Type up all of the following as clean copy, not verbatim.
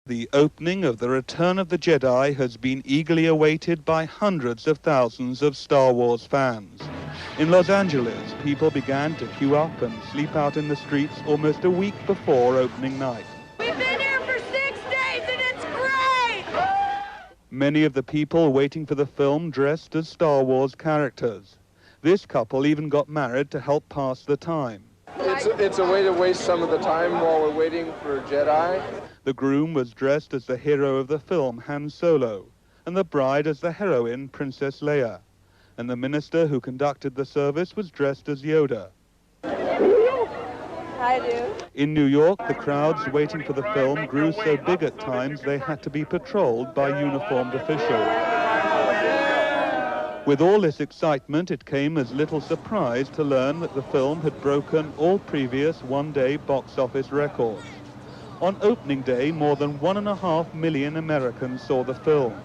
The opening of The Return of the Jedi has been eagerly awaited by hundreds of thousands of Star Wars fans. In Los Angeles, people began to queue up and sleep out in the streets almost a week before opening night. We've been here for 6 days and it's great! Many of the people waiting for the film dressed as Star Wars characters. This couple even got married to help pass the time. It's a way to waste some of the time while we're waiting for Jedi. The groom was dressed as the hero of the film, Han Solo, and the bride as the heroine, Princess Leia. And the minister who conducted the service was dressed as Yoda. I do. In New York, the crowds waiting for the film grew so big at times they had to be patrolled by uniformed officials. With all this excitement, it came as little surprise to learn that the film had broken all previous one-day box office records. On opening day, more than 1.5 million Americans saw the film.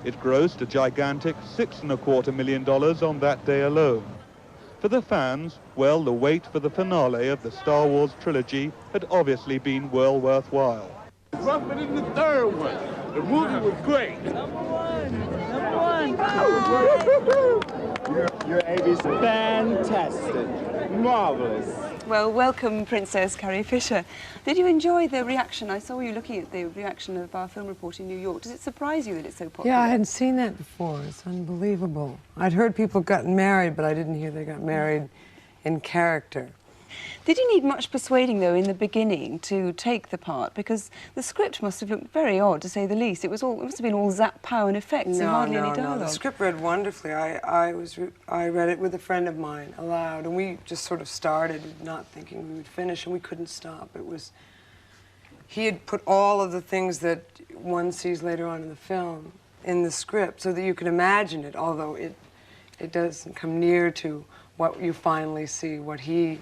It grossed a gigantic $6.25 million on that day alone. For the fans, well, the wait for the finale of the Star Wars trilogy had obviously been well worthwhile. Rougher than the third one. The movie was great. Number one. Your AB's fantastic. Marvelous. Well, welcome, Princess Carrie Fisher. Did you enjoy the reaction? I saw you looking at the reaction of our film report in New York. Does it surprise you that it's so popular? Yeah, I hadn't seen that before. It's unbelievable. I'd heard people gotten married, but I didn't hear they got married in character. Did you need much persuading, though, in the beginning to take the part? Because the script must have looked very odd, to say the least. It must have been all zap, pow, and effects and hardly any dialogue. No, the script read wonderfully. I read it with a friend of mine aloud, and we just sort of started not thinking we would finish, and we couldn't stop. He had put all of the things that one sees later on in the film in the script so that you can imagine it, although it doesn't come near to what you finally see, what he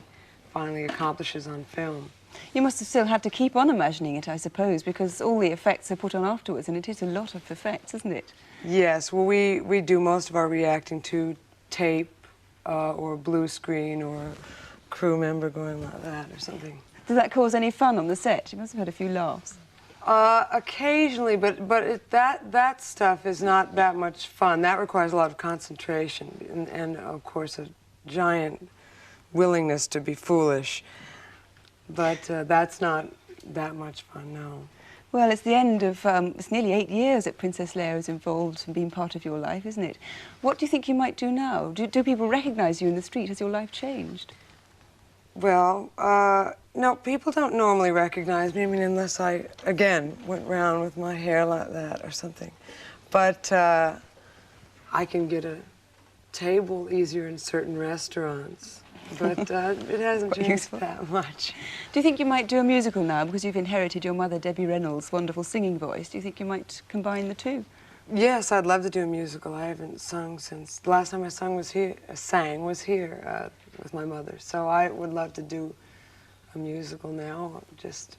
finally accomplishes on film. You must have still had to keep on imagining it, I suppose, because all the effects are put on afterwards, and it is a lot of effects, isn't it? Yes, well, we do most of our reacting to tape or blue screen or a crew member going like that or something. Does that cause any fun on the set? You must have had a few laughs. Occasionally, but that stuff is not that much fun. That requires a lot of concentration and of course, a giant willingness to be foolish. But that's not that much fun, no. Well, it's the end of, it's nearly 8 years that Princess Leia is involved and been part of your life, isn't it? What do you think you might do now? Do people recognise you in the street? Has your life changed? Well, no, people don't normally recognize me, I mean, unless I, again, went round with my hair like that or something. But I can get a table easier in certain restaurants. But it hasn't changed that much. Do you think you might do a musical now, because you've inherited your mother, Debbie Reynolds' wonderful singing voice? Do you think you might combine the two? Yes, I'd love to do a musical. I haven't sung since... The last time I sang was here with my mother. So I would love to do a musical now, just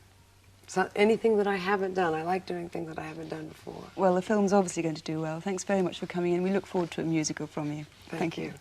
anything that I haven't done. I like doing things that I haven't done before. Well, the film's obviously going to do well. Thanks very much for coming in. We look forward to a musical from you. Thank you.